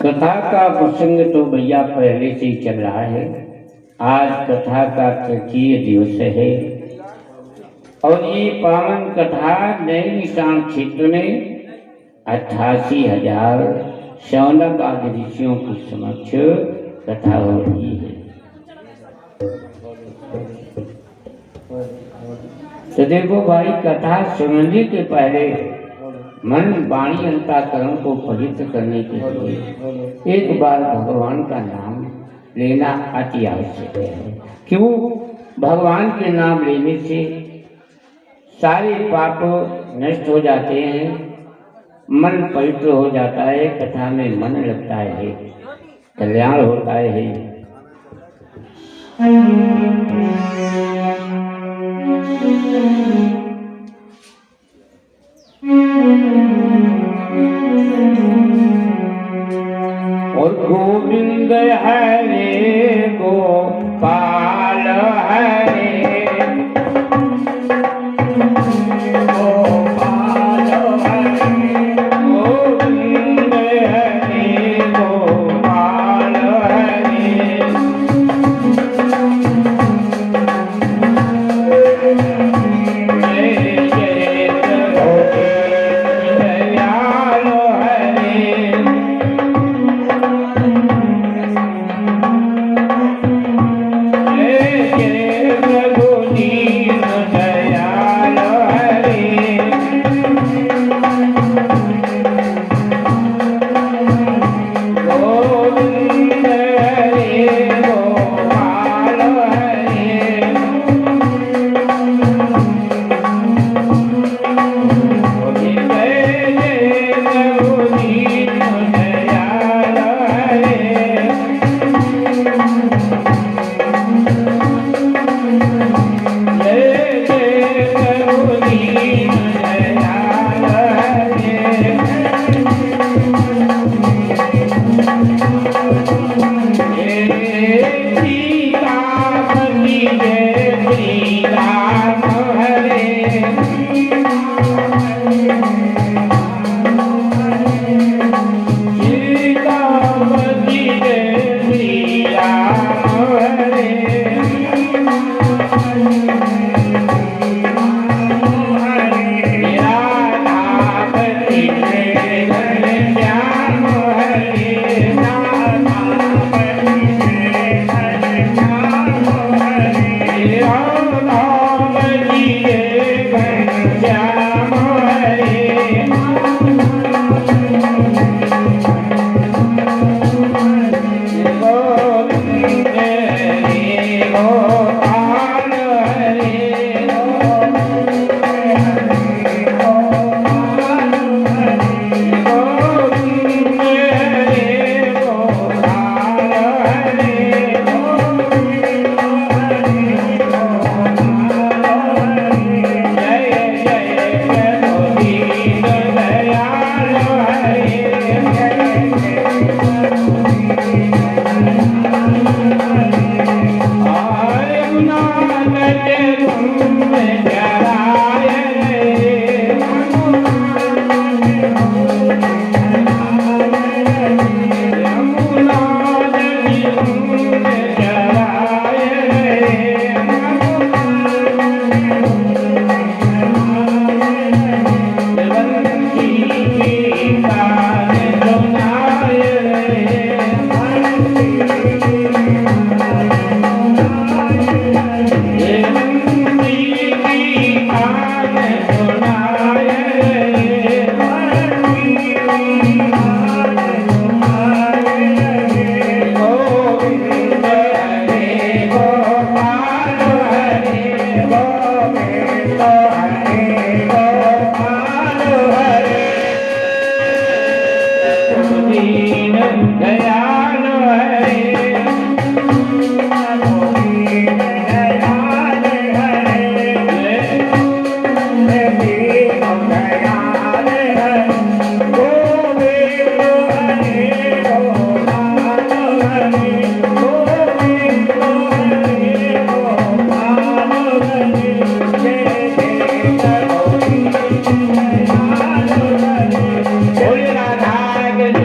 कथा का प्रसंग तो भैया पहले से ही चल रहा है। आज कथा का तृतीय दिवस है और ये पावन कथा नए निशान क्षेत्र में 88,000 शौनक आदि ऋषियों के समक्ष कथा हो रही है। तो देखो भाई, कथा सुनने के पहले मन वाणी अंतःकरण को पवित्र करने के लिए एक बार भगवान का नाम लेना अति आवश्यक है। क्यों? भगवान के नाम लेने से सारे पाप नष्ट हो जाते हैं, मन पवित्र हो जाता है, कथा में मन लगता है, कल्याण होता है। और गोविंद हरे गोपाल हरे गोपाल हरे, गोविंद हरे गोपाल हरे, जय जय दयाल हरे,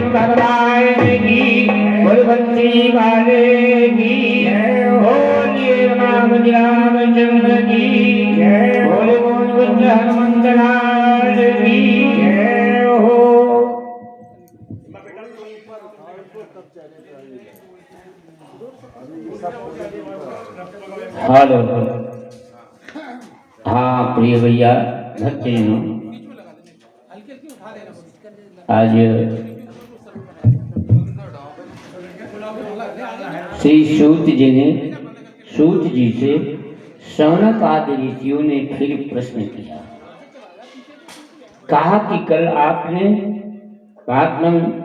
भगवान की हेलो। हाँ प्रिय भैया भक्तजनों, आज श्री सूत जी से शौनक आदि ऋषियों ने फिर प्रश्न किया। कहा कि कल आपने रात में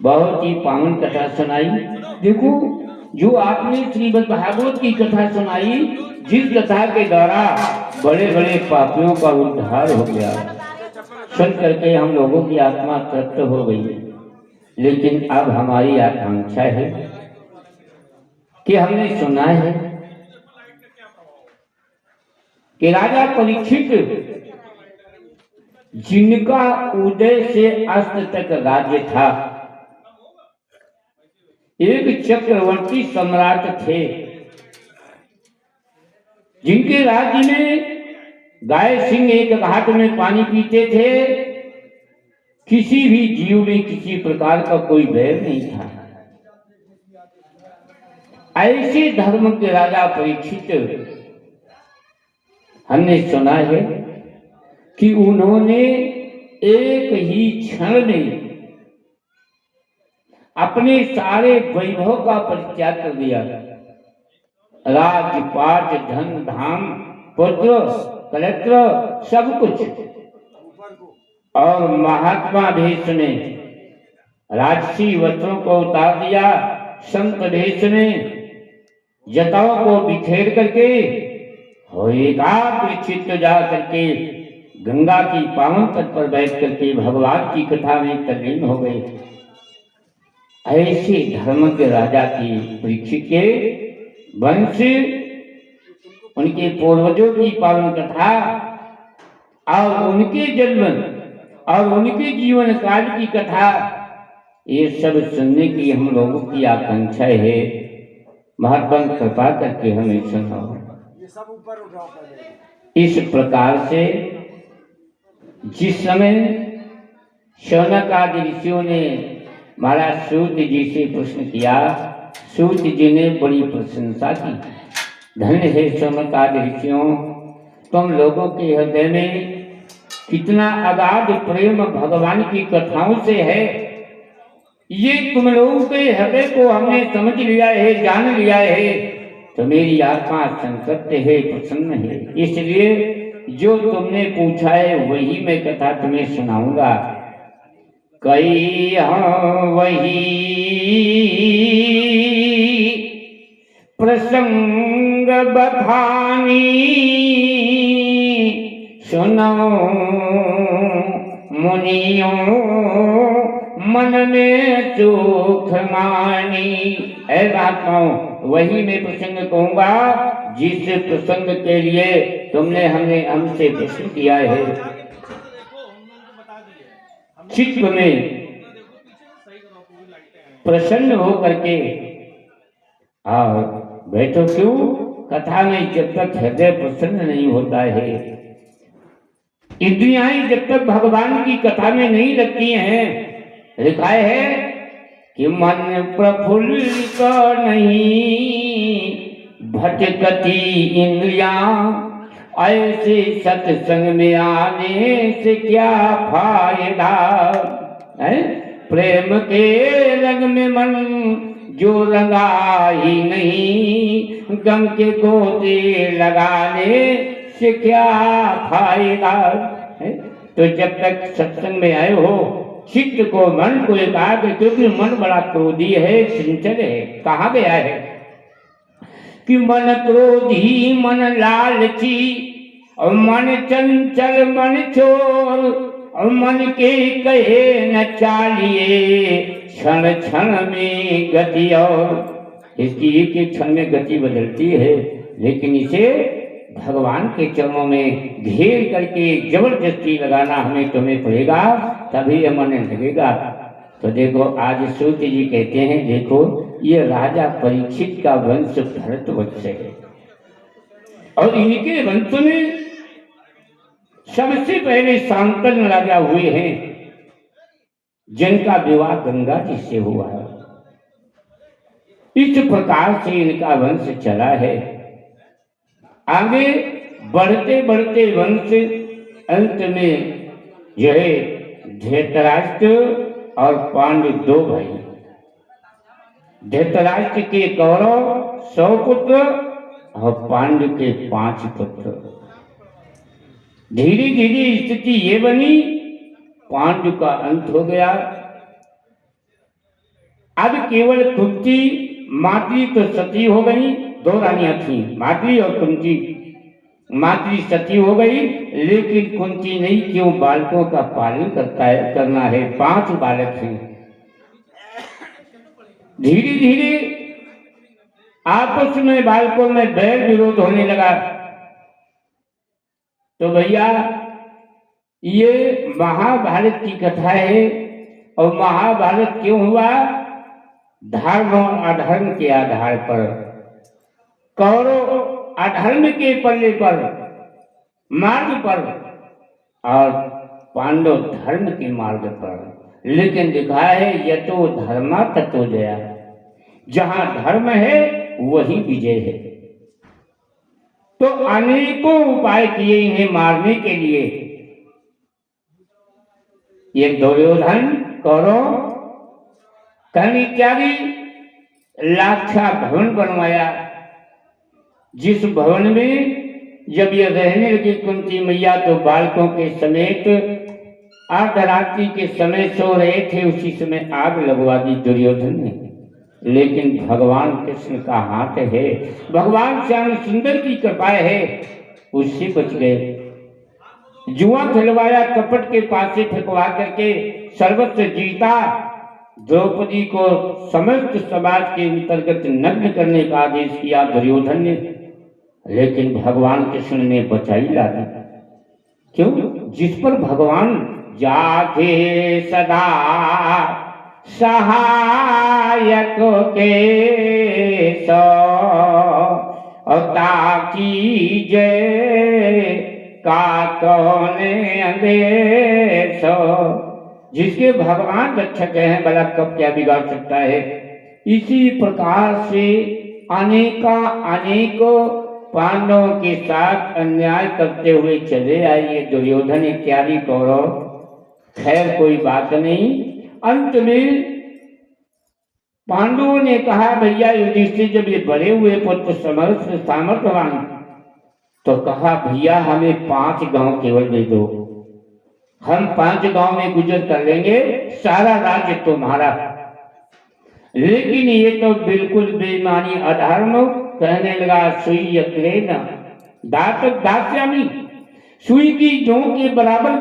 बहुत ही पावन कथा सुनाई। देखो, जो आपने श्रीमद् भागवत की कथा सुनाई, जिस कथा के द्वारा बड़े बड़े पापियों का उद्धार हो गया, सुन करके हम लोगों की आत्मा तृप्त हो गई। लेकिन अब हमारी आकांक्षा है कि हमने सुना है कि राजा परीक्षित, जिनका उदय से अस्त तक राज्य था, एक चक्रवर्ती सम्राट थे, जिनके राज्य में गाय सिंह एक घाट में पानी पीते थे। किसी भी जीव में किसी प्रकार का कोई बैर नहीं था। ऐसे धर्म के राजा परीक्षित, हमने सुना है कि उन्होंने एक ही क्षण में अपने सारे वैभव का परित्याग कर दिया। राजपाट, धन धाम, पुत्र, कलेक्टर, सब कुछ, और महात्मा भेष में राजसी वस्त्रों को उतार दिया। संत भेष में जटाओं को बिखेर करके और एकाग्र चित्त जा करके गंगा की पावन तट पर बैठ करके भगवान की कथा में तल्लीन हो गए। ऐसे धर्म के राजा की परीक्षित के वंश, उनके पूर्वजों की पावन कथा और उनके जन्म और उनके जीवन काल की कथा, ये सब सुनने की हम लोगों की आकांक्षा है। महात्मा कृपा करके हमें सुनाओ। इस प्रकार से जिस समय शौनक आदि ऋषियों ने महाराज सूत जी से प्रश्न किया, सूत जी ने बड़ी प्रशंसा की। धन्य है शौनक आदि ऋषियों, तुम लोगों के हृदय में कितना अगाध प्रेम भगवान की कथाओं से है। ये तुम लोगों के हृदय को हमने समझ लिया है, जान लिया है, तो मेरी आत्मा संतप्त है, प्रसन्न है। इसलिए जो तुमने पूछा है वही मैं कथा तुम्हें सुनाऊंगा। कई वही प्रसंग बखानी, सुनो मुनियों मन में सुख मानी। ऐ महात्माओं, वही मैं प्रसंग कहूंगा जिस प्रसंग के लिए तुमने हमसे प्रश्न किया है। चित्त में प्रसन्न हो करके और बैठो। क्यों? कथा में जब तक हृदय प्रसन्न नहीं होता है, इंद्रियां जब तक भगवान की कथा में नहीं लगती हैं, लिखा है कि मन प्रफुल्लित नहीं भटकती इंद्रियां, ऐसे सत्संग में आने से क्या फायदा है। प्रेम के रंग में मन जो रंगा ही नहीं, गम के गोते लगाने से क्या फायदा है। तो जब तक सत्संग में आए हो, चित्त को, मन को एकाग्र, क्योंकि मन बड़ा क्रोधी है, चंचल है। कहा गया है कि मन क्रोधी, मन लालची, और मन चंचल, मन चोर, और मन के कहे न चालिए, क्षण क्षण में गति। और इसकी एक एक क्षण में गति बदलती है, लेकिन इसे भगवान के चरणों में घेर करके जबरदस्ती लगाना हमें तुम्हें पड़ेगा, तभी ये मन लगेगा। तो देखो, आज सूत जी कहते हैं, देखो ये राजा परीक्षित का वंश भरतवंश है, और इनके वंश में सबसे पहले शांतनु राजा हुए हैं। जिनका विवाह गंगा जी से हुआ है। इस प्रकार से इनका वंश चला है। आगे बढ़ते बढ़ते वंश अंत में जो है धृतराष्ट्र और पांडु दो भाई। धृतराष्ट्र के कौरव 100 पुत्र और पांडु के 5 पुत्र। धीरे धीरे स्थिति ये बनी, पांडु का अंत हो गया। अब केवल कुंती माद्री तो सती हो गई, 2 रानियां थी, माद्री और कुंती। माद्री सती हो गई, लेकिन कुंती नहीं, क्यों? बालकों का पालन करना है, 5 बालक हैं। धीरे धीरे आपस में बालकों में बैर विरोध होने लगा। तो भैया ये महाभारत की कथा है, और महाभारत क्यों हुआ? धर्म और अधर्म के आधार पर। कौरव अधर्म के पल्ले पर, मार्ग पर, और पांडव धर्म के मार्ग पर। लेकिन लिखा है यतो धर्मा ततो जया, जहां धर्म है वही विजय है। तो अनेकों उपाय किए इन्हें मारने के लिए। ये दुर्योधन, कौरव, कर्ण इत्यादि लाक्षा भवन बनवाया, जिस भवन में जब ये रहने लगी कुंती मैया तो बालकों के समेत अर्धरात्रि के समय सो रहे थे, उसी समय आग लगवा दी दुर्योधन ने। लेकिन भगवान कृष्ण का हाथ है, भगवान श्याम सुंदर की कृपा है, उससे बच गए। जुआ खिलवाया, कपट के पासे फेंकवा करके सर्वस्व जीता। द्रौपदी को समस्त समाज के अंतर्गत नग्न करने का आदेश किया दुर्योधन ने, लेकिन भगवान कृष्ण ने बचाई ला दी। क्यों? जिस पर भगवान जाके सदा सहायक के सो ताकी जय का कौन अंदेश। जिसके भगवान रक्षक हैं, भला कब क्या बिगाड़ सकता है। इसी प्रकार से अनेकों पांडवों के साथ अन्याय करते हुए चले आए ये दुर्योधन इत्यादि कौरव। खैर कोई बात नहीं। अंत में पांडवों ने कहा भैया युधिष्ठिर जब ये बड़े हुए पुत्र सामर्थ्यवान, तो कहा भैया हमें 5 गांव केवल दे दो, हम 5 गांव में गुजर कर लेंगे, सारा राज्य तुम्हारा। लेकिन ये तो बिल्कुल बेईमानी, अधर्म। कहने लगा सुई अक्लेन दात दास्यामी, सुई की जों के बराबर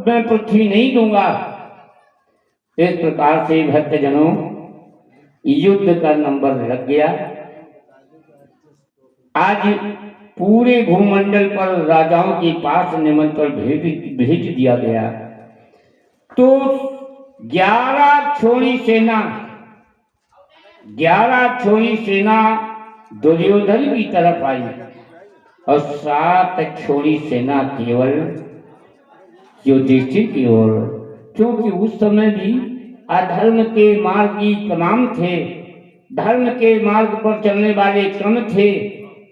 मैं पृथ्वी नहीं दूंगा। इस प्रकार से भक्तजनों युद्ध का नंबर लग गया। आज पूरे भूमंडल पर राजाओं के पास निमंत्रण भेज दिया गया। तो 11 छोड़ी सेना दुर्योधन की तरफ आई, और 7 छोड़ी सेना केवल युधिष्ठिर की ओर। क्योंकि उस समय भी अधर्म के मार्गी तमाम थे, धर्म के मार्ग पर चलने वाले कम थे।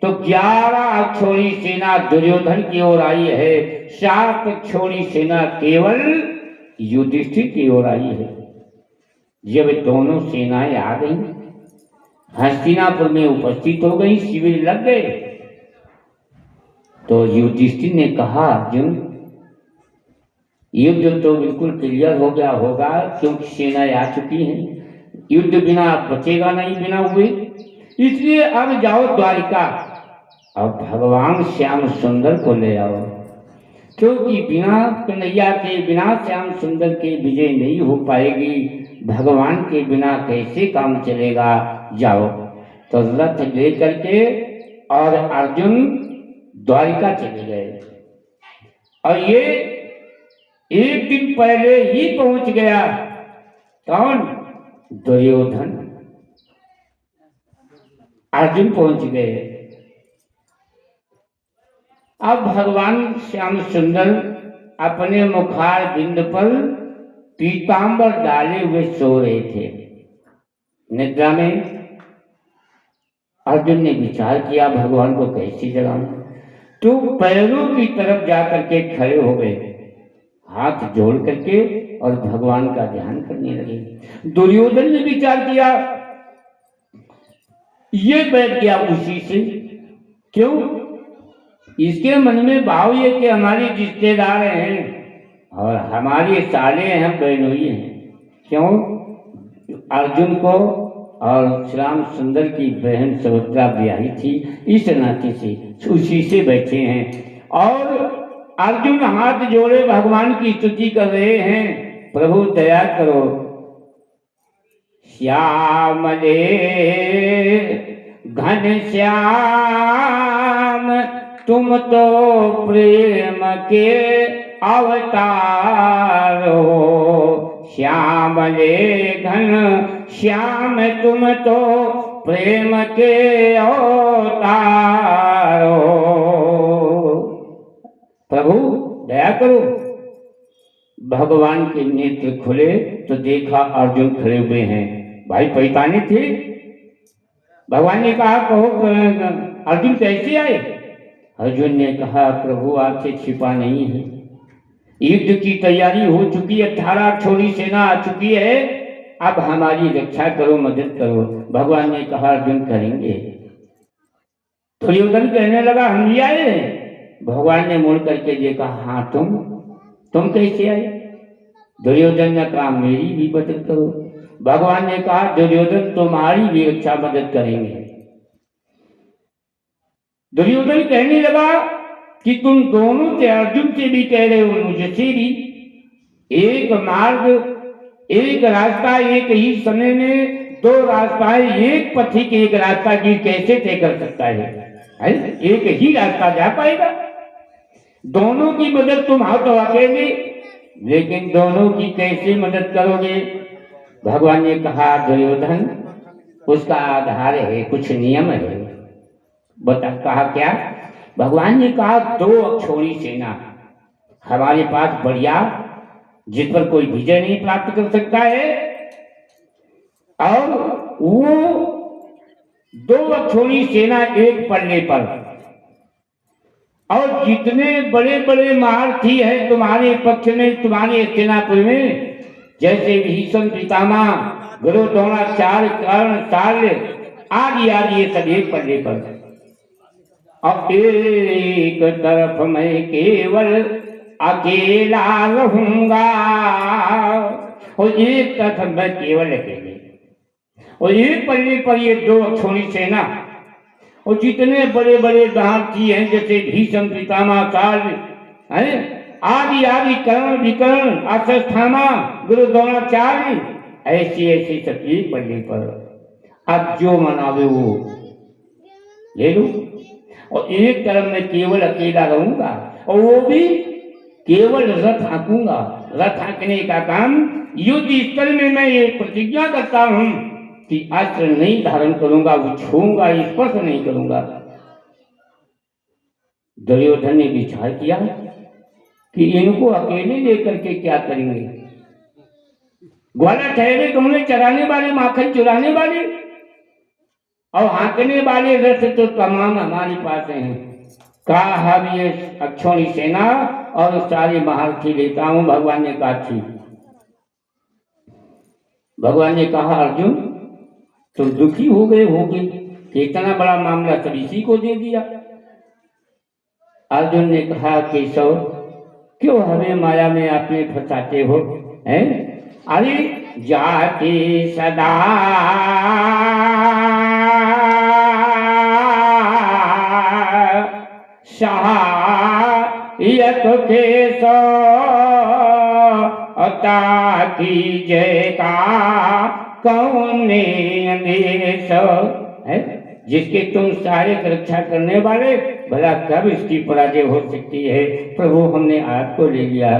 तो 11 छोड़ी सेना दुर्योधन की ओर आई है, 7 छोड़ी सेना केवल युधिष्ठिर की ओर आई है। जब दोनों सेनाएं आ गई, हस्तिनापुर में उपस्थित हो गई, शिविर लग गए, तो युधिष्ठिर ने कहा अर्जुन युद्ध तो बिल्कुल क्लियर हो गया होगा, क्योंकि सेनाएं आ चुकी हैं, युद्ध बिना बचेगा नहीं बिना हुए। इसलिए अब जाओ द्वारिका और भगवान श्याम सुंदर को ले आओ, क्योंकि बिना कन्हैया के, बिना श्याम सुंदर के विजय नहीं हो पाएगी। भगवान के बिना कैसे काम चलेगा। जाओ। तो रथ ले करके और अर्जुन द्वारिका चले गए, और ये एक दिन पहले ही पहुंच गया। कौन? दुर्योधन। अर्जुन पहुंच गए। अब भगवान श्याम सुंदर अपने मुखार बिंद पर पीतांबर डाले हुए सो रहे थे। निद्रा में अर्जुन ने विचार किया भगवान को कैसे जगाऊं, तो पैरों की तरफ जाकर के खड़े हो गए, हाथ जोड़ करके और भगवान का ध्यान करने लगे। दुर्योधन ने विचार किया, ये बैठ गया उसी से, क्यों? इसके मन में भाव ये कि हमारे रिश्तेदार हैं और हमारे साले हैं, बहनोई हैं। क्यों? अर्जुन को और श्याम सुंदर की बहन सुभद्रा ब्याही थी, इस नाते से उसी से बैठे हैं। और अर्जुन हाथ जोड़े भगवान की स्तुति कर रहे हैं, प्रभु दया करो। श्यामले घन श्याम तुम तो प्रेम के अवतार हो। श्यामले घन श्याम तुम तो प्रेम के अवतार हो। प्रभु दया करो। भगवान के नेत्र खुले तो देखा अर्जुन खड़े हुए हैं। भाई पहचाने थे। भगवान ने कहा, कहो अर्जुन कैसे आए? अर्जुन ने कहा, प्रभु आपसे छिपा नहीं है, युद्ध की तैयारी हो चुकी है, 18 छोड़ी सेना आ चुकी है, अब हमारी रक्षा करो, मदद करो। भगवान ने कहा, अर्जुन करेंगे। दुर्योधन कहने लगा, हम भी आए। भगवान ने मुड़ करके देखा, हाँ तुम कैसे आए? दुर्योधन ने कहा, मेरी भी मदद करो। भगवान ने कहा, दुर्योधन तुम्हारी भी रक्षा मदद करेंगे। दुर्योधन कहने लगा कि तुम दोनों से, अर्जुन से भी कह रहे हो, मुझसे भी। एक मार्ग, एक रास्ता, एक ही समय में दो रास्ताएं, एक पथिक एक रास्ता की कैसे तय कर सकता है? एक ही रास्ता जा पाएगा? दोनों की मदद तुम आओ तो अकेले, लेकिन दोनों की कैसे मदद करोगे? भगवान ने कहा, दुर्योधन उसका आधार है, कुछ नियम है। बता, कहा क्या? भगवान ने कहा, 2 अक्षौणी सेना हमारे पास बढ़िया, जिस पर कोई विजय नहीं प्राप्त कर सकता है, और वो 2 अक्षौणी सेना एक पल्ले पर, और जितने बड़े बड़े महारथी हैं तुम्हारे पक्ष में, तुम्हारे हस्तिनापुर में, जैसे भीष्म पितामह, गुरु द्रोणाचार्य, कर्ण, शाल्य आदि आदि, ये सब एक पल्ले पर। और एक तरफ मैं केवल अकेला रहूंगा, और एक तरफ मैं केवल अकेले, और एक पल्ले पर ये 2 अक्षौणी सेना, और जितने बड़े बड़े महारथी हैं, जैसे भीष्म पितामह, शाल्य हैं, आदि आदि, कर्ण, विकर्ण, अश्वत्थामा, गुरु द्रोणाचार्य, ऐसे ऐसे सब एक पल्ले पर। अब जो मनावे वो ले लो। और एक तरफ मैं केवल अकेला रहूंगा, और वो भी केवल रथ हाँकूंगा। रथ हाँकने का काम, युद्ध स्थल में मैं ये प्रतिज्ञा करता हूं कि अस्त्र नहीं धारण करूंगा, वो छूंगा, स्पर्श नहीं करूंगा। दुर्योधन ने विचार किया कि इनको अकेले लेकर के क्या करेंगे? ग्वाला ठहरे तुमने चराने वाले, माखन चुराने वाले, और हाँकने वाले रथ तो तमाम हमारे पास हैं। कहा, अब ये अक्षौणी सेना और सारे महारथी लेता हूं। भगवान ने कहा, ठीक। भगवान ने कहा, अर्जुन तुम दुखी हो गए होगे कि इतना बड़ा मामला सब इसी को दे दिया। अर्जुन ने कहा, केशव क्यों हमें माया में आपने फंसाते हो? हैं? अरे जाति सदा सहायक केशव की जय का कौन देश है? जिसके तुम सहायक रक्षा करने वाले, भला कब इसकी पराजय हो सकती है? प्रभु हमने आपको ले लिया,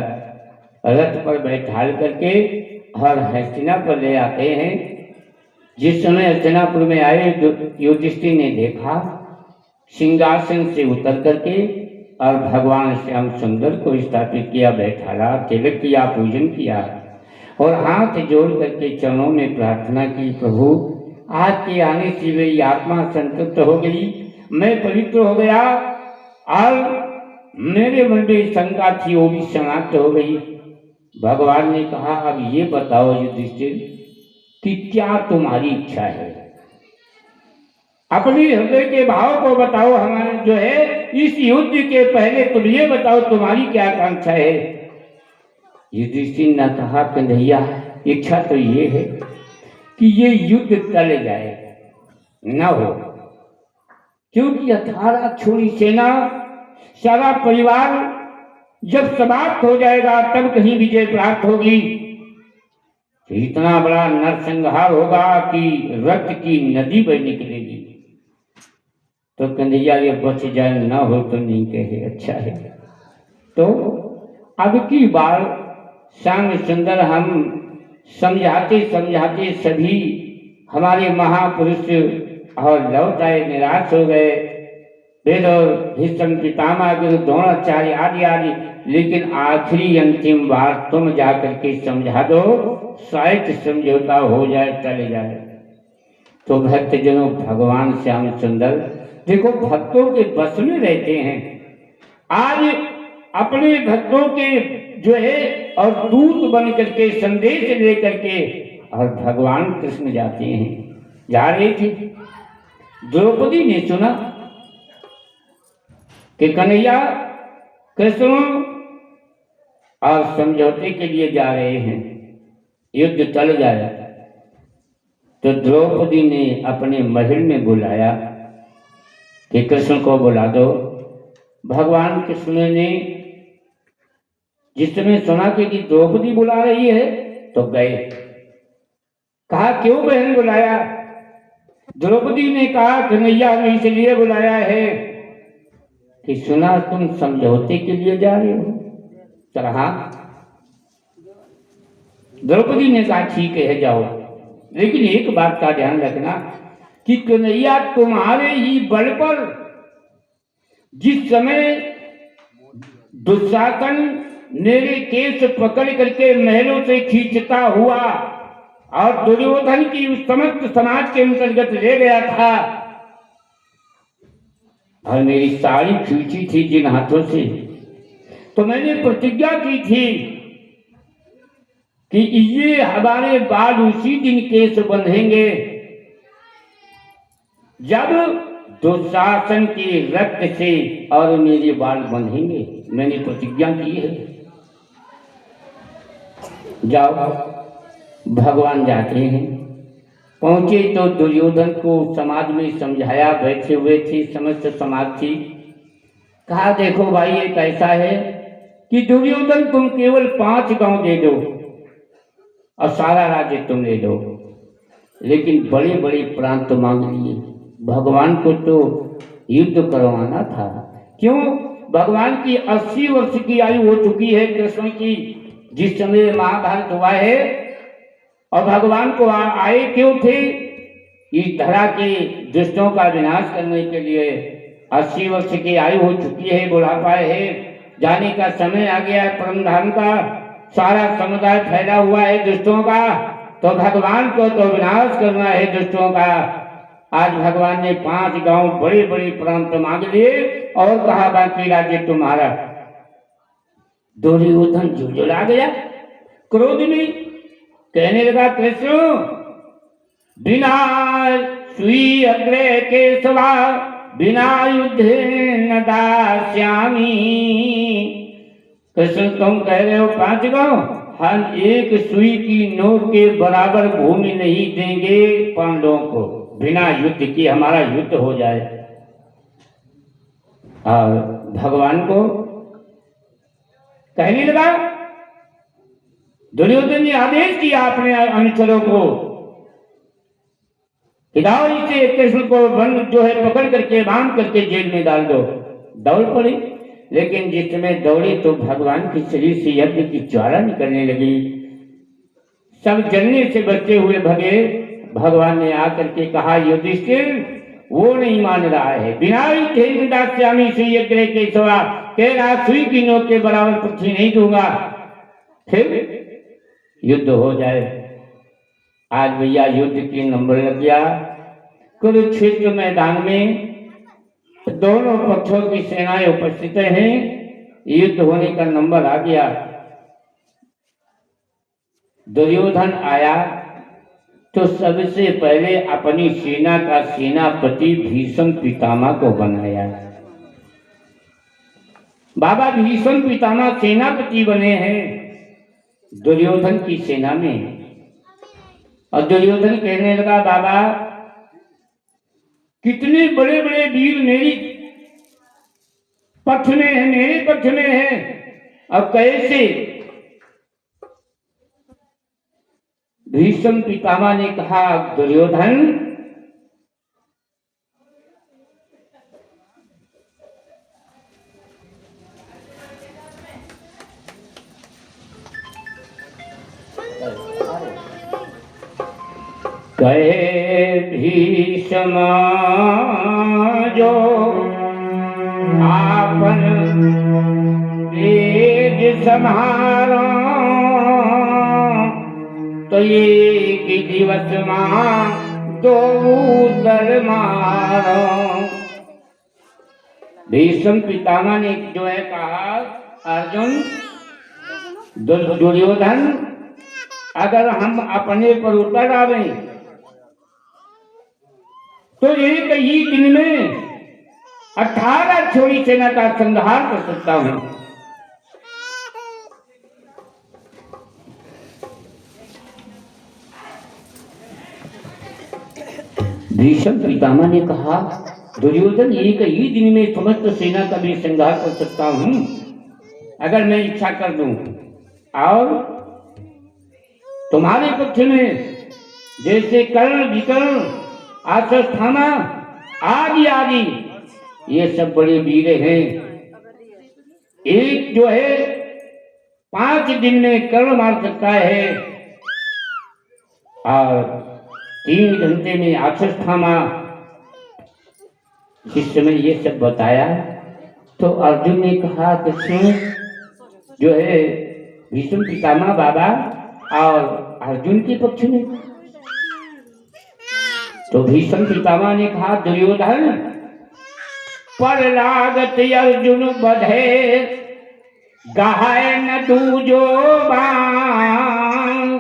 रथ पर बैठाल करके और हस्तिनापुर ले आते हैं। जिस समय हस्तिनापुर में आए, युधिष्ठिर ने देखा, सिंहासन से उतर करके और भगवान श्याम सुंदर को स्थापित किया, बैठाला, तिलक किया, पूजन किया। और हाथ जोड़ करके चरणों में प्रार्थना की, प्रभु आज के आने से मेरी आत्मा संतुष्ट हो गई, मैं पवित्र हो गया और मेरे मन में शंका थी वो भी समाप्त हो गई। भगवान ने कहा अब ये बताओ युधिष्ठिर कि क्या तुम्हारी इच्छा है, अपने हृदय के भाव को बताओ। हमारे जो है इस युद्ध के पहले तुम ये बताओ तुम्हारी क्या आकांक्षा है। युधिष्ठिर ने कहा कन्हैया इच्छा तो ये है कि ये युद्ध टल जाए, न हो, क्योंकि 18 छोड़ी सेना सारा परिवार जब समाप्त हो जाएगा तब कहीं विजय प्राप्त होगी, इतना बड़ा नरसंहार होगा कि रक्त की नदी बह निकलेगी। तो कन्हैया ये बच जाए, न हो तो नहीं कहे अच्छा है। तो अब की बार श्याम सुंदर हम समझाते समझाते सभी हमारे महापुरुष और लौट आए, निराश हो गए। वेद और भीष्म पितामह गुरु द्रोणाचार्य आदि आदि, लेकिन आखिरी अंतिम बार तुम जाकर के समझा दो, शायद समझौता हो जाए, चले जाए। तो भक्तजनों भगवान श्याम सुंदर देखो भक्तों के बस में रहते हैं। आज अपने भक्तों के जो है और दूत बन करके संदेश ले करके और भगवान कृष्ण जाते हैं, जा रहे थे। द्रौपदी ने सुना कि कन्हैया कृष्ण और समझौते के लिए जा रहे हैं, युद्ध टल जाए। तो द्रौपदी ने अपने महल में बुलाया कि कृष्ण को बुला दो। भगवान कृष्ण ने जिस समय सुना कि द्रौपदी बुला रही है तो गए। कहा क्यों बहन बुलाया? द्रौपदी ने कहा कन्हैया ने इसलिए बुलाया है कि सुना तुम समझौते के लिए जा रहे हो। चला, द्रौपदी ने कहा ठीक है जाओ, लेकिन एक बात का ध्यान रखना कि कन्हैया तुम्हारे ही बल पर जिस समय दुशासन मेरे केस पकड़ करके महलों से खींचता हुआ और दुर्योधन की उस समस्त समाज के अंतर्गत ले गया था और मेरी साड़ी खींची थी जिन हाथों से, तो मैंने प्रतिज्ञा की थी कि ये हमारे बाल उसी दिन केस बंधेंगे जब दुशासन के रक्त से और मेरे बाल बंधेंगे। मैंने प्रतिज्ञा की है। जाओ। भगवान जाते हैं, पहुंचे तो दुर्योधन को समाज में समझाया, बैठे हुए थे समस्त समाज थी। कहा देखो भाई एक ऐसा है कि दुर्योधन तुम केवल 5 गांव दे दो और सारा राज्य तुम ले लो, लेकिन बड़े बड़े प्रांत मांग लिए। भगवान को तो युद्ध करवाना था। क्यों? भगवान की 80 वर्ष की आयु हो चुकी है कृष्ण की जिस समय महाभारत हुआ है। और भगवान को आए क्यों थे? इस धरा के दुष्टों का विनाश करने के लिए। 80 वर्ष की आयु हो चुकी है, बुढ़ापा है, जाने का समय आ गया है, परम धाम का सारा समुदाय फैला हुआ है दुष्टों का, तो भगवान को तो विनाश करना है दुष्टों का। आज भगवान ने 5 गांव बड़े बड़े प्रांत मांग लिए और कहा बाकी राज्य तुम्हारा। दुर्योधन झुंझुला गया क्रोध में, कहने लगा कृष्ण बिना सुई अग्रे केशवा बिना युद्धे न दास्यामी। कृष्ण तुम कह रहे हो 5 गांव, हम एक सुई की नोक के बराबर भूमि नहीं देंगे पांडवों को, बिना युद्ध की हमारा युद्ध हो जाए। और भगवान को कहने लगा, दुर्योधन ने आदेश किया अपने अनुचरों को हिदायत से कृष्ण को बंद जो है पकड़ करके बांध करके जेल में डाल दो। दौड़ पड़ी, लेकिन जिस समय दौड़ी तो भगवान के शरीर से यज्ञ की ज्वाला निकलने लगी, सब जलने से बचते हुए भगे। भगवान ने आकर के कहा युधिष्ठिर वो नहीं मान रहा है, बिना दास्यामी सुई अग्रे केशवा, कह रहा सुई की नोक के बराबर पृथ्वी नहीं दूंगा। फिर युद्ध हो जाए। आज भैया युद्ध की नंबर लग गया। कुरुक्षेत्र मैदान में दोनों पक्षों की सेनाएं उपस्थित हैं। युद्ध होने का नंबर आ गया। दुर्योधन आया तो सबसे पहले अपनी सेना का सेनापति भीष्म पितामह को बनाया। बाबा भीष्म पितामह सेनापति बने हैं दुर्योधन की सेना में। और दुर्योधन कहने लगा, बाबा कितने बड़े बड़े वीर मेरी पक्ष में है, मेरे पक्ष में है, अब कैसे? भीष्म पितामह ने कहा, दुर्योधन कहे भीष्म जो आपन तेज संहारो तो एक दिवस मां दो दर मारो। भीष्म पितामह ने जो है कहा, अर्जुन दुर्योधन अगर हम अपने पर उतर आवे तो एक ही दिन में 18 छोड़ी सेना का संहार कर सकता हूं। भीष्म पितामह ने कहा, दुर्योधन एक ही दिन में समस्त सेना का भी संहार कर सकता हूं अगर मैं इच्छा कर दूं। और तुम्हारे पक्ष में जैसे कर्ण विकर्ण अश्वत्थामा आदि आदि ये सब बड़े वीर हैं। एक जो है 5 दिन में कर्ण मार सकता है और 3 घंटे में अश्वत्थामा। इस समय ये सब बताया तो अर्जुन ने कहा, कृष्ण जो है भीष्म पितामह बाबा और अर्जुन के पक्ष में। तो भीष्म पितामह ने कहा, दुर्योधन पर लागत अर्जुन बधे गाय न दूजो बाण।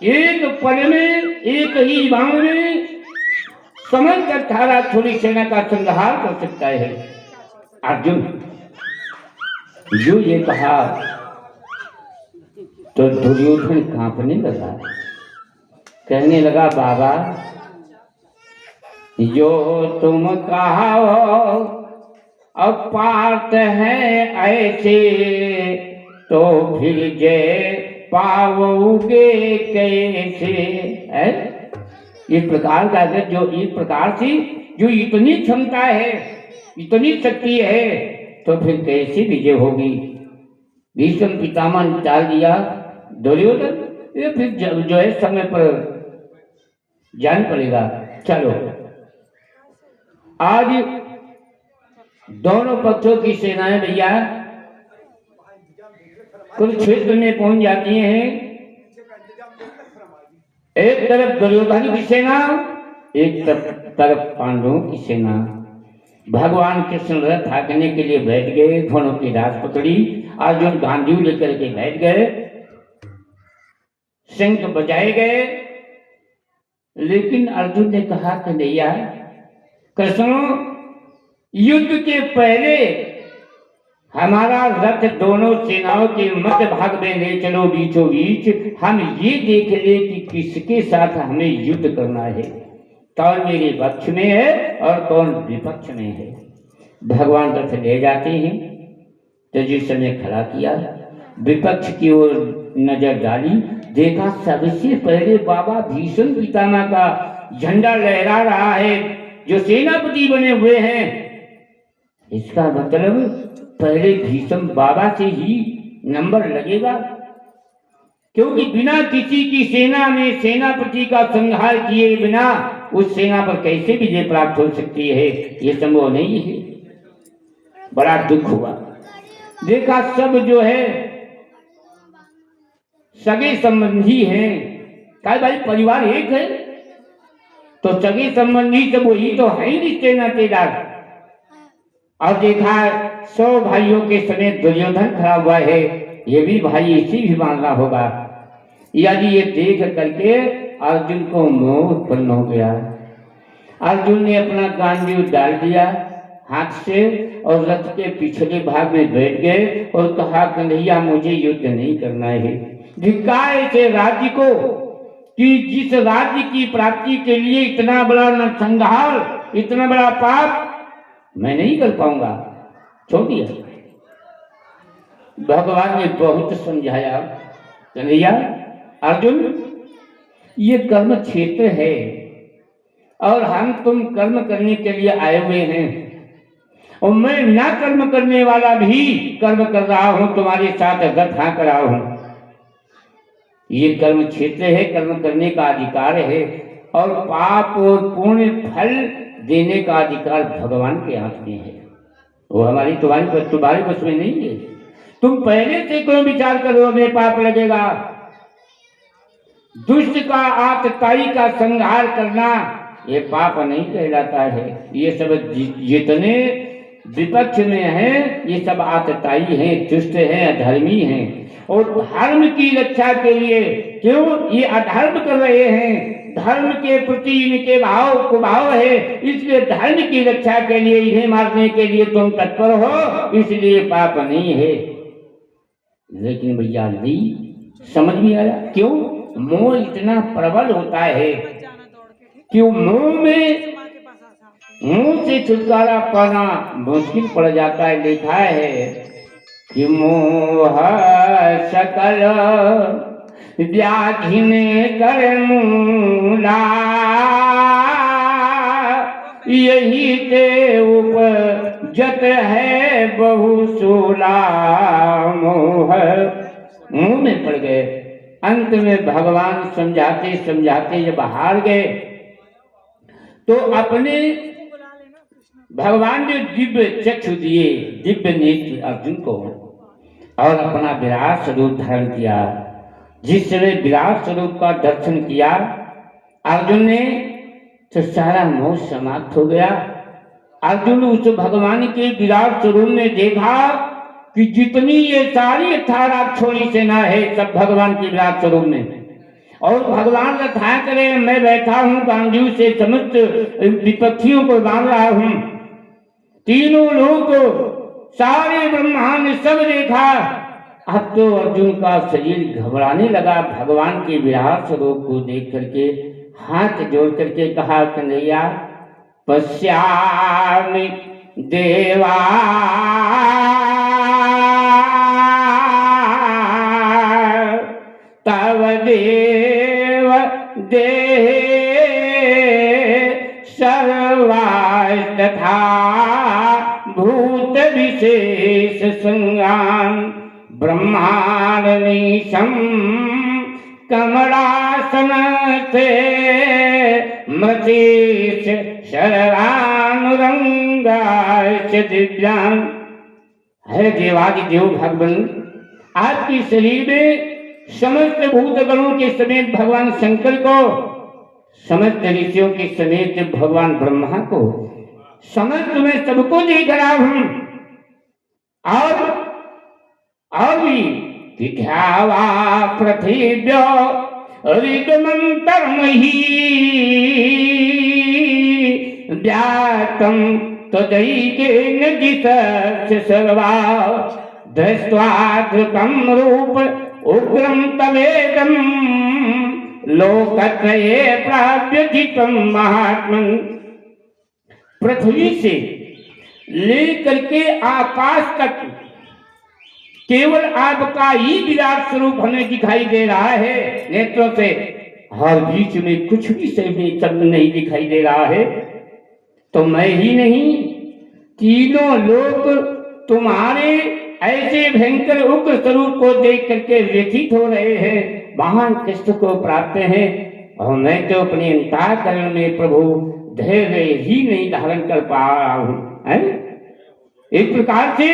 एक पल में एक ही बाण में समस्त 18 छोड़ी सेना का संहार कर सकता है अर्जुन। जो ये कहा तो दुर्योधन कांपने लगा, कहने लगा, बाबा जो तुम कहो अब पार्थ है ऐसे तो फिर जय पाओगे कैसे? है इस प्रकार का अगर जो इस प्रकार से जो इतनी क्षमता है, इतनी शक्ति है, तो फिर कैसे विजय होगी? भीष्म पितामह ने टाल दिया, दुर्योधन ये फिर जो है समय पर जान पड़ेगा। चलो आज दोनों पक्षों की सेनाएं भैया कुरुक्षेत्र में पहुंच जाती हैं। एक तरफ दुर्योधन की सेना, एक तरफ पांडवों की सेना। भगवान कृष्ण रथ हाँकने के लिए बैठ गए, घोड़ों की रास पकड़ी, अर्जुन गांधी लेकर के बैठ गए, शंख बजाए गए। लेकिन अर्जुन ने कहा कि नैया कृष्ण, युद्ध के पहले हमारा रथ दोनों सेनाओं के मध्य भाग में ले चलो, बीचों बीच हम ये देख ले कि किसके साथ हमें युद्ध करना है, कौन मेरे पक्ष में है और कौन विपक्ष में है। भगवान रथ ले जाते हैं तो जिस समय खड़ा किया, विपक्ष की ओर नजर डाली, देखा सबसे पहले बाबा भीष्म पितामह का झंडा लहरा रहा है, जो सेनापति बने हुए हैं। इसका मतलब पहले भीष्म बाबा से ही नंबर लगेगा, क्योंकि बिना किसी की सेना में सेनापति का संहार किए बिना उस सेना पर कैसे विजय प्राप्त हो सकती है? ये संभव नहीं है। बड़ा दुख हुआ, देखा सब जो है सगे संबंधी हैं। क्या भाई परिवार एक है तो सगे संबंधी तो वही तो है ही रिश्ते नातेदार। और देखा 100 भाइयों के समेत दुर्योधन खड़ा हुआ है, ये भी भाई इसी भी मानना होगा। यदि ये देख करके अर्जुन को मोह उत्पन्न हो गया। अर्जुन ने अपना गांडीव डाल दिया हाथ से और रथ के पिछले भाग में बैठ गए और कहा कन्हैया मुझे युद्ध नहीं करना है। धिक्कार ऐसे राज्य को कि जिस राज्य की प्राप्ति के लिए इतना बड़ा नरसंहार, इतना बड़ा पाप मैं नहीं कर पाऊंगा, छोड़ दिया। भगवान ने बहुत समझाया, कन्हैया अर्जुन ये कर्म क्षेत्र है और हम तुम कर्म करने के लिए आए हुए हैं और मैं ना कर्म करने वाला भी कर्म कर रहा हूं, तुम्हारे साथ गत हाँ करा हूं। ये कर्म क्षेत्र है, कर्म करने का अधिकार है और पाप और पुण्य फल देने का अधिकार भगवान के हाथ में है। वो हमारी तुम्हारे बस में नहीं है। तुम पहले से क्यों विचार करो हमें पाप लगेगा। दुष्ट का आतताई का संहार करना ये पाप नहीं कहलाता है। ये सब जितने विपक्ष में हैं ये सब आतताई हैं, दुष्ट हैं, अधर्मी हैं और धर्म की रक्षा के लिए क्यों ये अधर्म कर रहे हैं। धर्म के प्रति इनके भाव कुभाव है, इसलिए धर्म की रक्षा के लिए इन्हें मारने के लिए तुम तत्पर हो, इसलिए पाप नहीं है। लेकिन भैया नहीं समझ में आया क्यों मोह इतना प्रबल होता है कि मुंह से छुटकारा पाना मुश्किल पड़ जाता है। लिखा है कि मोह सकल व्याधिन कर मूला, यही ते उपजत है बहुसूला। मोह मुंह में पड़ गए। अंत में भगवान समझाते समझाते जब हार गए तो अपने भगवान ने दिव्य चक्षु दिए, दिव्य नेत्र अर्जुन को और अपना विराट स्वरूप धारण किया। जिस समय विराट स्वरूप का दर्शन किया अर्जुन ने तो सारा मोह समाप्त हो गया। अर्जुन उस भगवान के विराट स्वरूप में देखा कि जितनी ये सारी 18 छोड़ी सेना है सब भगवान के विराट स्वरूप में और भगवान रथा करे मैं बैठा हूं गांडीव से समस्त विपक्षियों को बांध रहा हूं। तीनों लोग सारे ब्रह्मांड सब देखा। अब तो अर्जुन का शरीर घबराने लगा। भगवान के विराट स्वरूप को देख करके हाथ जोड़ करके कहा कन्हैया पश्यामि देवा तव देव देहे सर्वास्तथा भूत विशेष संज्ञान ब्रह्मांडमीशं कमलासन से मृतीश शरणानुरंगाच दिव्यान। है देवादि देव भगवान आपके शरीर में समस्त भूतगणों के समेत भगवान शंकर को, समस्त ऋषियों के समेत भगवान ब्रह्मा को, समस्त में सबको देख रहा हूं। और भी विद्यावा पृथिव्यो ऋतमंतरमही व्यातम तदैकेन जितस्य सर्वा दृष्ट्वा धृतं रूप उग्रं तवेदं लोकत्रये प्राव्यथितं महात्मन्। पृथ्वी से लेकर के आकाश तक केवल आपका ही विराट स्वरूप हमें दिखाई दे रहा है नेत्रों से, और बीच में कुछ भी शब्द नहीं दिखाई दे रहा है। तो मैं ही नहीं तीनों लोग तुम्हारे ऐसे भयंकर उग्र स्वरूप को देख करके व्यथित हो रहे हैं, महान कष्ट को प्राप्त हैं। और मैं तो अपने अंतःकरण में प्रभु धैर्य ही नहीं धारण कर पा रहा हूं। एक प्रकार से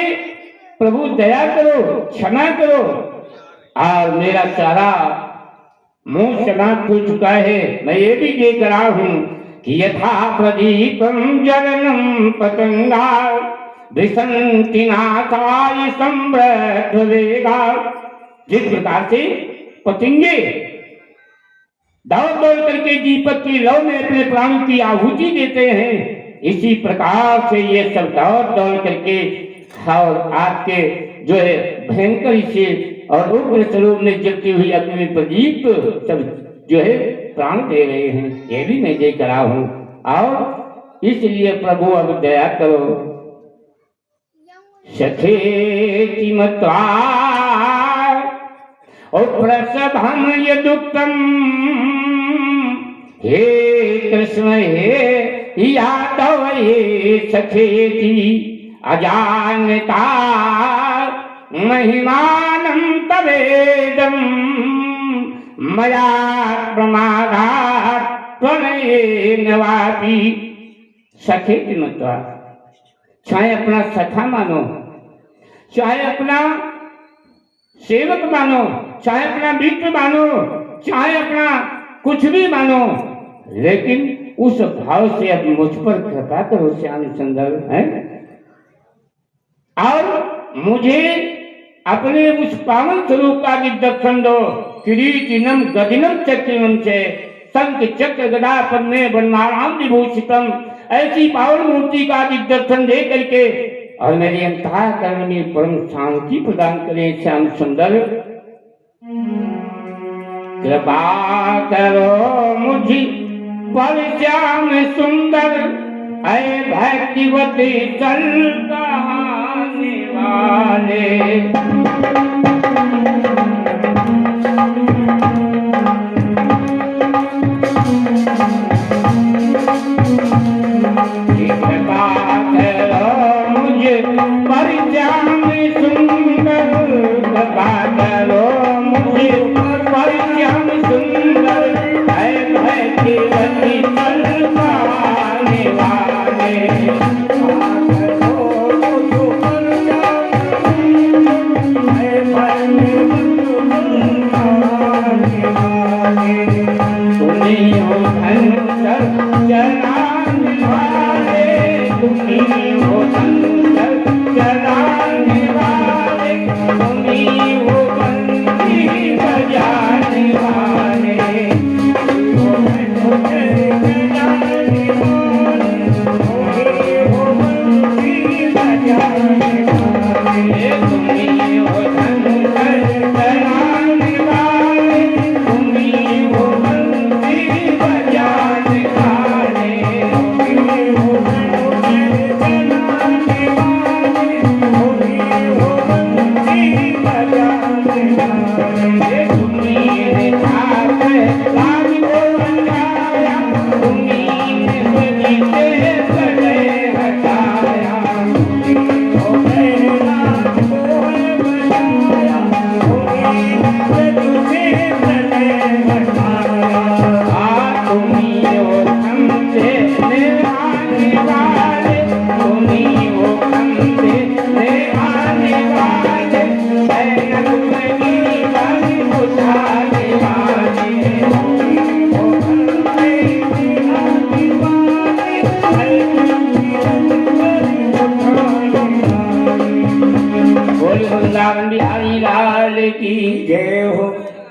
प्रभु दया करो, क्षमा करो। और मेरा सारा मुंह समाप्त हो चुका है। मैं ये भी देख रहा हूं कि यथा प्रदीपम जलनम पतंगा विसंति नाथाय समृद्ध वेगा। जिस प्रकार से पतंगे दौड़ दौड़ करके दीपक की लौ में अपने प्राणों की आहुति देते हैं, इसी प्रकार से ये सब दौड़ दौड़ करके और आपके जो है भयंकर से और उग्र स्वरूप में जलती हुई अपने प्रदीप सब जो है प्राण दे रहे हैं। ये भी मैं देख रहा हूं। और इसलिए प्रभु अब दया करो। सखेति मत्वा और प्रसभम यदुक्तम। हे कृष्ण हे यादव हे सखेति अजानता महिमानं तवेदं मया प्रमादात् त्वमेन वापि। सखेति मत्वा, चाहे अपना सखा मानो, चाहे अपना सेवक मानो, चाहे अपना मित्र मानो, चाहे अपना कुछ भी मानो, लेकिन उस भाव से अब मुझ पर कृपा करो श्याम सुंदर है। और मुझे अपने उस पावन स्वरूप का दर्शन दो। किरीटिनम गदिनम चक्रम से शंख चक्र गदा पद्मे वनमालां विभूषितम। ऐसी पावन मूर्ति का दर्शन दे करके और मेरे अंतःकरण में परम शांति प्रदान करें श्याम सुंदर। कृपा करो मुझे पर श्याम सुंदर, ऐ भक्तिवती चल कहानी वाले। कृपा करो मुझे पर श्याम सुंदर, कृपा करो मुझे पर श्याम सुंदर, ऐ भक्तिवती चल कहानी वाले।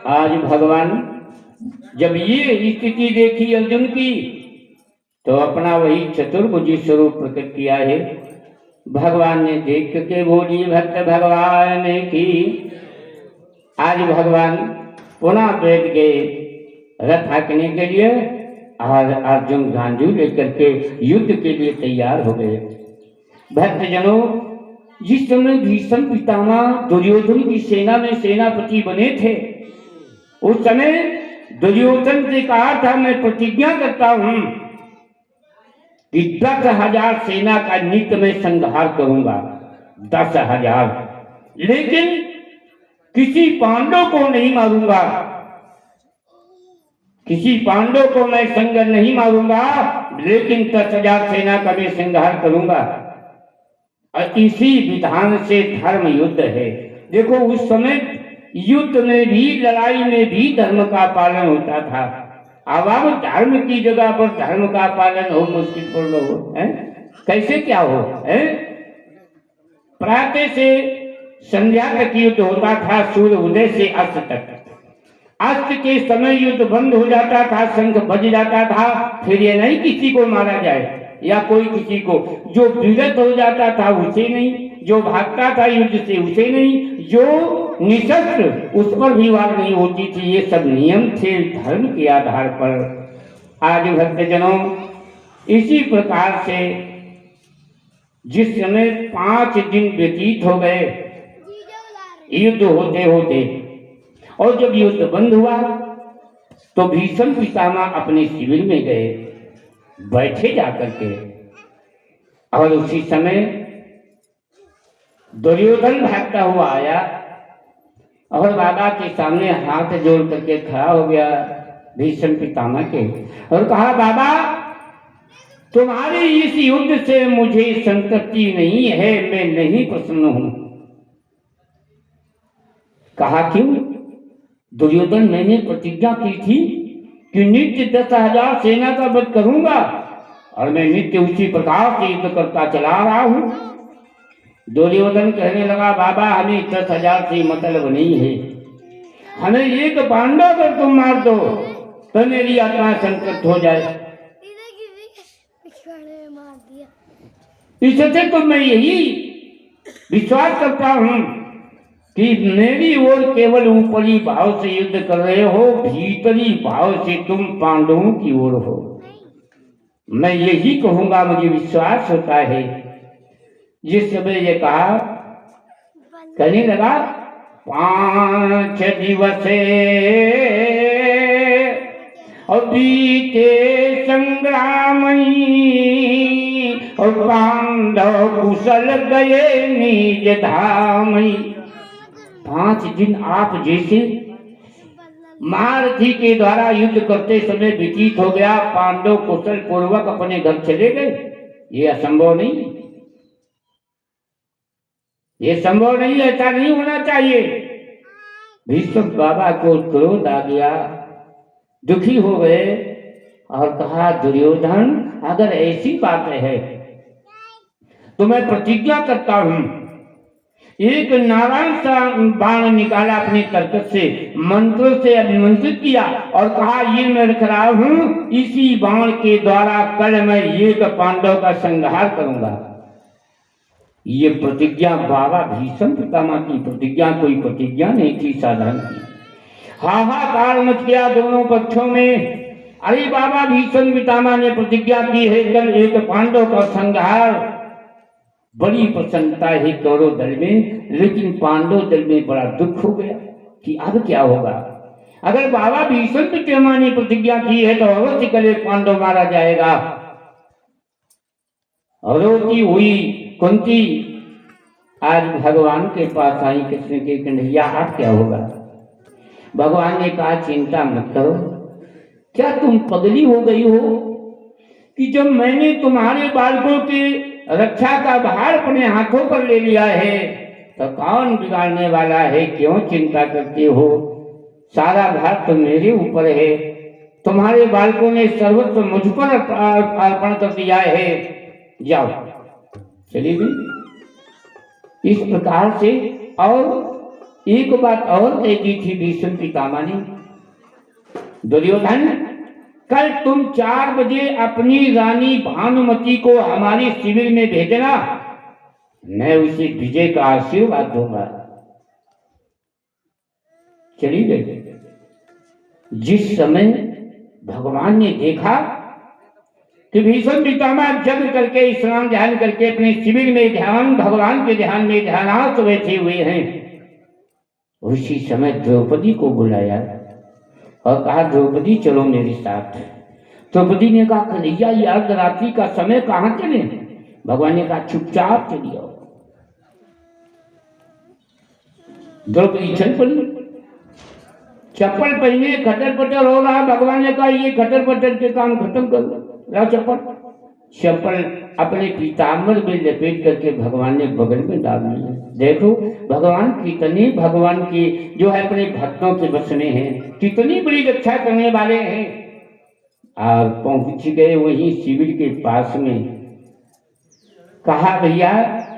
आज भगवान जब ये स्थिति देखी अर्जुन की, तो अपना वही चतुर्भुजी स्वरूप प्रकट किया है। भगवान ने देख के बोली भक्त भगवान की। आज भगवान पुनः बैठ गए रथ हाँकने के लिए और अर्जुन गांजू लेकर के युद्ध के लिए तैयार हो गए। भक्तजनों, जिस समय भीष्म पितामह दुर्योधन की सेना में सेनापति बने थे, उस समय दुर्योधन से कहा था मैं प्रतिज्ञा करता हूं कि 10,000 सेना का नित्य में संहार करूंगा। 10,000, लेकिन किसी पांडव को नहीं मारूंगा, किसी पांडव को मैं संग नहीं मारूंगा, लेकिन 10,000 सेना का मैं संहार करूंगा। और इसी विधान से धर्म युद्ध है। देखो उस समय युद्ध में भी, लड़ाई में भी धर्म का पालन होता था। अब धर्म की जगह पर धर्म का पालन हो मुश्किल पूर्ण हो, है? कैसे क्या हो, है? प्रातः से संध्या तक युद्ध होता था, सूर्य उदय से अस्त तक। अस्त के समय युद्ध बंद हो जाता था, शंख बज जाता था। फिर ये नहीं किसी को मारा जाए या कोई किसी को, जो विगत हो जाता था उसे नहीं, जो भागता था युद्ध से उसे नहीं, जो निशस्त्र उस पर भी वार नहीं होती थी। ये सब नियम थे धर्म के आधार पर। आज भक्तजनों, इसी प्रकार से जिस समय 5 दिन व्यतीत हो गए युद्ध होते होते, और जब युद्ध बंद हुआ तो भीष्म पितामह अपने शिविर में गए, बैठे जाकर के। और उसी समय दुर्योधन भागता हुआ आया और बाबा के सामने हाथ जोड़ करके खड़ा हो गया भीष्म पितामह के, और कहा, बाबा तुम्हारे इस युद्ध से मुझे संतृप्ति नहीं है, मैं नहीं प्रसन्न हूं। कहा, क्यों? दुर्योधन, मैंने प्रतिज्ञा की थी कि नित्य 10,000 सेना का वध करूंगा, और मैं नित्य उसी प्रकार से युद्ध करता चला रहा हूं। दुर्योधन कहने लगा, बाबा हमें 10,000 से मतलब नहीं है, हमें एक पांडव अगर तुम मार दो तो मेरी आत्मा संतुष्ट हो जाए। इससे तो मैं यही विश्वास करता हूं कि मेरी ओर केवल ऊपरी भाव से युद्ध कर रहे हो, भीतरी भाव से तुम पांडवों की ओर हो। मैं यही कहूंगा, मुझे विश्वास होता है। जिस समय ये कहा, कहने लगा, 5 दिवस और बीते संग्राम और पांडव कुशल गए निज धाम। 5 दिन आप जैसे महारथी के द्वारा युद्ध करते समय व्यतीत हो गया, पांडव कुशल पूर्वक अपने घर चले गए। ये असंभव नहीं, ये संभव नहीं, ऐसा नहीं होना चाहिए। भीष्म बाबा को क्रोध आ गया, दुखी हो गए और कहा, दुर्योधन अगर ऐसी बात है तो मैं प्रतिज्ञा करता हूं। एक नारायण सा बाण निकाला अपने तर्कस से, मंत्रों से अभिमंत्रित किया और कहा, ये मैं रख रहा हूं, इसी बाण के द्वारा कल मैं एक पांडव का संहार करूंगा। ये प्रतिज्ञा बाबा भीष्म पितामह की प्रतिज्ञा कोई प्रतिज्ञा नहीं थी साधारण की। हाहाकार मच गया दोनों पक्षों में। अरे बाबा भीष्म पितामह ने प्रतिज्ञा की है कल एक पांडव का संहार। बड़ी प्रसन्नता है कौरव दल में, लेकिन पांडव दल में बड़ा दुख हो गया कि अब क्या होगा। अगर बाबा भीष्म पितामह ने प्रतिज्ञा की है तो अवश्य कल एक पांडव मारा जाएगा। रोती हुई कुंती आज भगवान के पास आई, कृष्ण के कन्हैया अब क्या होगा। भगवान ने कहा, चिंता मत करो। क्या तुम पगली हो गई हो कि जब मैंने तुम्हारे बालकों की रक्षा का भार अपने हाथों पर ले लिया है तो कौन बिगाड़ने वाला है, क्यों चिंता करती हो। सारा भार तो मेरे ऊपर है, तुम्हारे बालकों ने सर्वस्व मुझ पर अर्पण कर दिया है, जाओ चली गई। इस प्रकार से और एक बात और तय की थी भीष्म पितामह ने, दुर्योधन कल तुम 4 बजे अपनी रानी भानुमति को हमारे शिविर में भेजना, मैं उसे विजय का आशीर्वाद दूंगा। चली गई। जिस समय भगवान ने देखा कि भीष्म पितामह जग करके स्नान ध्यान करके अपने शिविर में ध्यान, भगवान के ध्यान में ध्यानार्थ बैठे हुए हैं, उसी समय द्रौपदी को बुलाया और कहा, द्रौपदी चलो मेरे साथ। द्रौपदी ने कहा, कन्हैया ये अर्धरात्रि का समय कहाँ चले। भगवान ने कहा, चुपचाप चली आओ। द्रौपदी चल पड़ी, चप्पल पहने खटर पटर हो रहा। भगवान ने कहा, ये खटर पटर के काम खत्म करो, लाओ चप्पल। चप्पल अपने पीताम्बर में लपेट करके भगवान ने बगल में डाल लिया। देखो भगवान कितनी भगवान की जो है अपने भक्तों के बस में है, कितनी बड़ी रक्षा करने वाले हैं। और पहुंच गए वही शिविर के पास में। कहा भैया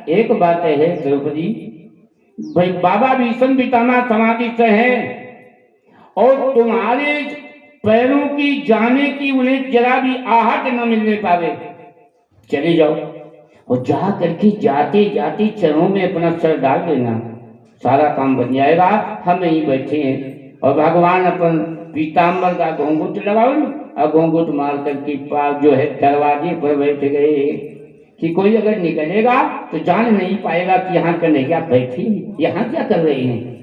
एक बात है द्रौपदी, भाई बाबा भीष्म पितामह समाधि से हैं और तुम्हारे पैरों की जाने की उन्हें जरा भी आहट न मिलने पावे, चले जाओ और जा करके जाते जाते चरणों में अपना सर डाल देना, सारा काम बन जाएगा। हम यहीं बैठे हैं और भगवान अपन पीताम्बर का घूंघट लगाओ और घूंघट मार करके पास जो है दरवाजे पर बैठ गए कि कोई अगर निकलेगा तो जान नहीं पाएगा कि यहाँ कन्हैया बैठी, यहाँ क्या कर रहे हैं।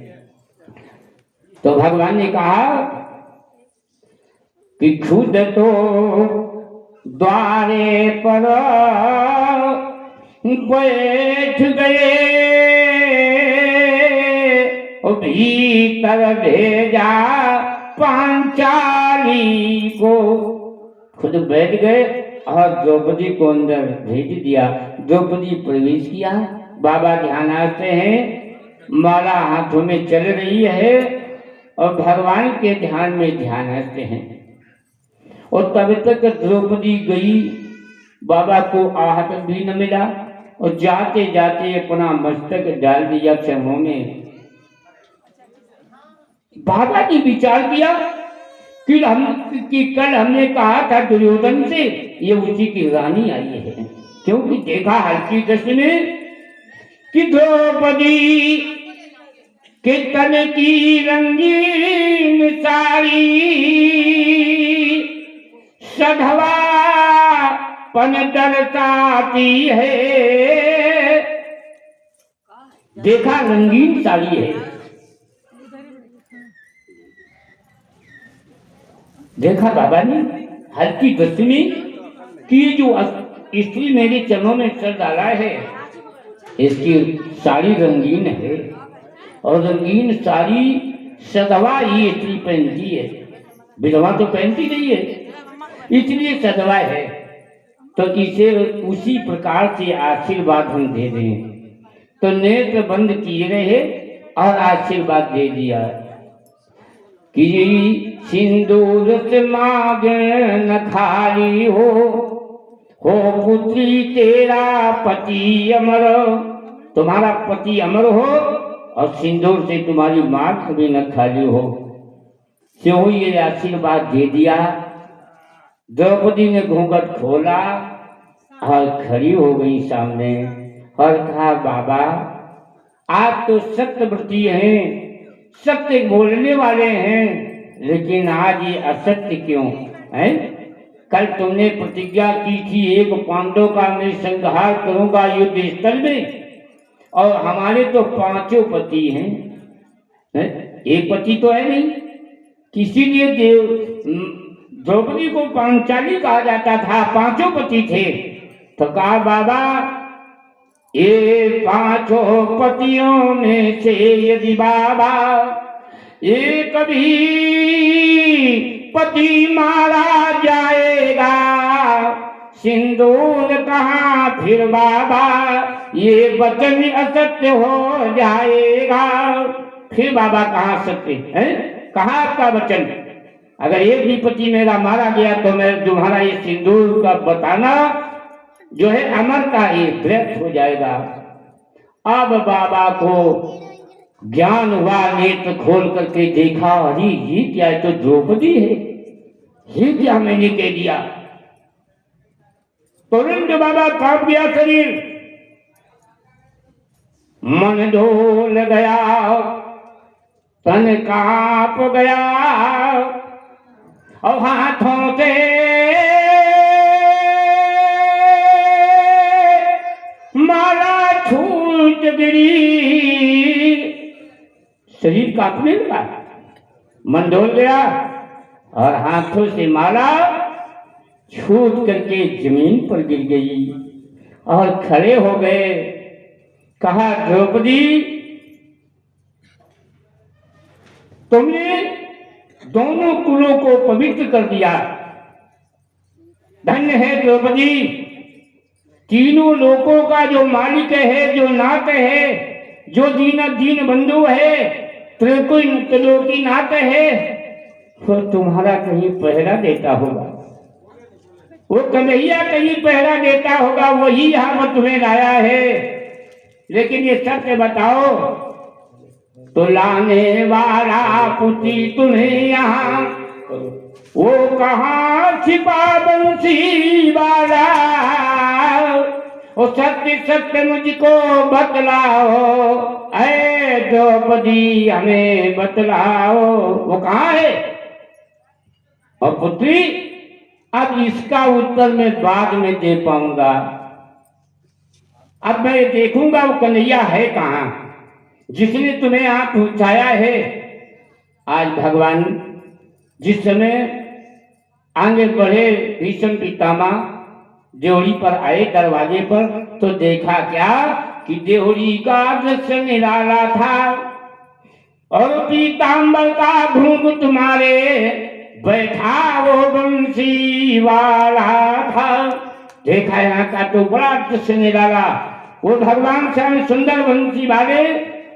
तो भगवान ने कहा कि खुद तो द्वारे पर बैठ गए और भीतर भेजा पांचाली को, खुद बैठ गए और द्रौपदी को अंदर भेज दिया। द्रौपदी प्रवेश किया, बाबा ध्यानास्थ हैं, माला हाथों में चल रही है और भगवान के ध्यान में ध्यानास्थ हैं। और तब तक द्रौपदी गई, बाबा को आहट भी न मिला और जाते जाते अपना मस्तक डाल दिया चरणों में। बाबा ने विचार किया कि कल हमने कहा था दुर्योधन से ये उसी की रानी आई है, क्योंकि देखा हल्की दृष्टि में कि द्रौपदी के तन की रंगीन साड़ी सधवा पन दर्शाती है, देखा रंगीन साड़ी है, देखा बाबा ने हल्की दृष्टि में कि जो स्त्री मेरे चरणों में सर डाला है इसकी साड़ी रंगीन है और रंगीन साड़ी सधवा ही स्त्री पहनती है, विधवा तो पहनती नहीं है, इसलिए सधवा है। तो इसे उसी प्रकार से आशीर्वाद हम दे दें। तो नेत्र बंद किए रहे और आशीर्वाद दे दिया कि सिंदूर से मांगे न खाली हो पुत्री तेरा पति अमर, तुम्हारा पति अमर हो और सिंदूर से तुम्हारी मांग भी न खाली हो। क्यों ये आशीर्वाद दे दिया। द्रौपदी ने घूंघट खोला और खड़ी हो गई सामने और कहा बाबा आप तो सत्यव्रती हैं, सत्य बोलने वाले हैं, लेकिन आज ये असत्य क्यों है। कल तुमने प्रतिज्ञा की थी एक पांडव का मैं संहार करूंगा युद्ध स्थल में, और हमारे तो 5 पति हैं, एक पति तो है नहीं, किसी लिए द्रौपदी को पांचाली कहा जाता था, 5 पति थे। तो कहा बाबा ये 5 पतियों में से यदि बाबा एक भी पति मारा जाएगा सिंदूर कहाँ फिर बाबा ये वचन असत्य हो जाएगा। फिर बाबा कहाँ सत्य है, कहाँ आपका वचन। अगर एक भी पति मेरा मारा गया तो मैं तुम्हारा ये सिंदूर का बताना जो है अमर का ये व्यर्थ हो जाएगा। अब बाबा को ज्ञान हुआ, नेत्र खोल करके देखा, अरे ये क्या है, तो द्रौपदी है, ये क्या मैंने कह दिया। तुरंत बाबा कांप गया शरीर, मन डोल गया, तन कांप गया और हाथों से माला छूट गिरी, शरीर कांपने लगा, मन डोल गया और हाथों से माला छूट करके जमीन पर गिर गई और खड़े हो गए। कहा द्रौपदी तुमने दोनों कुलों को पवित्र कर दिया, धन्य है द्रौपदी, तीनों लोकों का जो मालिक है, जो नाथ है, जो दीन बंधु है, त्रिलोकी नाथ है, तो तुम्हारा कहीं पहरा देता होगा, वो कन्हैया कहीं पहरा देता होगा, वही यहाँ पर तुम्हें लाया है। लेकिन ये सत्य बताओ, तो लाने वाला पुत्री तुम्हें यहाँ, वो कहाँ छिपा बंसी वाला, वो सत्य सत्य मुझको बतलाओ, ऐ द्रौपदी हमें बतलाओ, वो कहाँ है। और पुत्री, अब इसका उत्तर मैं बाद में दे पाऊंगा। अब मैं देखूंगा वो कन्हैया है कहाँ, जिसने तुम्हें यहाँ पहुंचाया है। आज भगवान जिस समय आगे बढ़े, भीष्म पितामह देवड़ी पर आए दरवाजे पर, तो देखा क्या कि देवड़ी का दृश्य निराला था और पीताम्बर का घूंघट मारे बैठा वो बंसी वाला था। देखा यहाँ का तो बड़ा दृश्य निराला, वो भगवान श्याम सुंदर बंसी वाले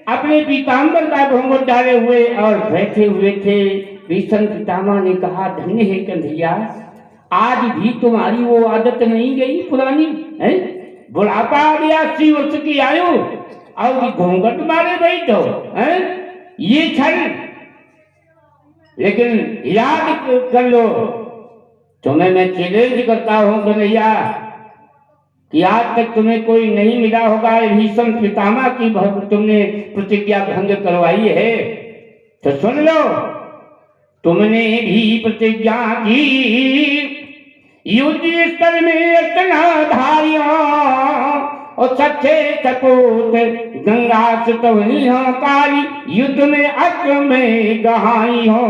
अपने पीताम्बर का घूंघट डाले हुए और बैठे हुए थे। भीष्म पितामह ने कहा, धन्य है कन्हैया, आज भी तुम्हारी वो आदत नहीं गई पुरानी है, बुढ़ापा आ गया, 80 वर्ष की आयु और घूंघट मारे बैठो है, ये छल। लेकिन याद कर लो, तुम्हें मैं चैलेंज करता हूं कन्हैया कि आज तक तुम्हें कोई नहीं मिला होगा, भीष्म पितामह की तुमने प्रतिज्ञा भंग करवाई है। तो सुन लो, तुमने भी प्रतिज्ञा की युद्ध स्थल में इतना धारियों और सच्चे सपूत गंगा सुतवनी हो, काली युद्ध में अक्र में गहाई हो।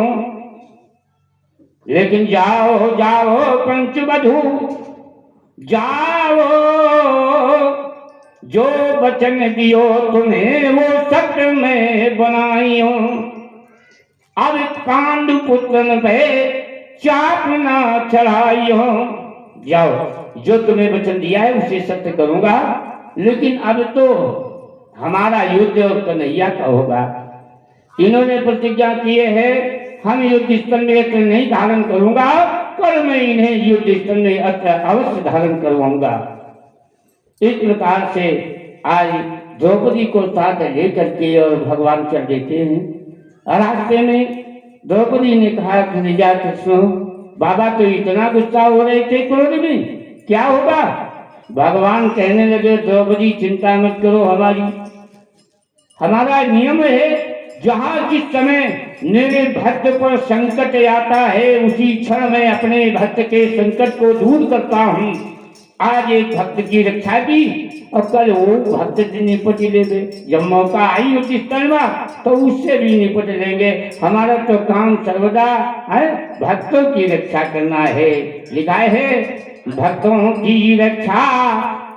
लेकिन जाओ जाओ पंचवधू जाओ, जो वचन दियो तुम्हें वो सत्य में बनाई हो। अब पांडु पुत्र पे चाप ना चढ़ाई हो, जाओ जो तुम्हें वचन दिया है उसे सत्य करूंगा, लेकिन अब तो हमारा युद्ध और कन्हैया का होगा। इन्होंने प्रतिज्ञा किए है, हम युद्ध स्थल में अस्त्र नहीं धारण करूंगा, पर मैं इन्हें युद्ध स्थल में अस्त्र अवश्य धारण करवाऊंगा। इस प्रकार से आज द्रौपदी को साथ लेकर के और भगवान चल देते हैं। रास्ते में द्रौपदी ने कहा, कन्हैया कृष्ण, बाबा तो इतना गुस्सा हो रहे थे क्रोध में, क्या होगा। भगवान कहने लगे, द्रौपदी चिंता मत करो, हमारा नियम है, जहां जिस समय मेरे भक्त पर संकट आता है उसी क्षण में अपने भक्त के संकट को दूर करता हूँ। आज एक भक्त की रक्षा की और कल वो भक्त से निपट लेंगे, जब मौका आई उस स्थल में तो उससे भी निपट लेंगे। हमारा तो काम सर्वदा है भक्तों की रक्षा करना है। लिखा है, भक्तों की रक्षा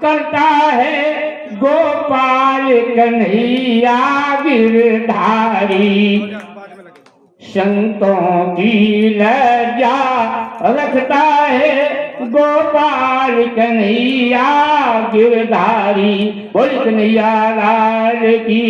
करता है गोपाल कन्हैया गिरधारी, संतों की लज्जा रखता है गोपाल कन्हैया गिरधारी। बोल कन्हैया लाल की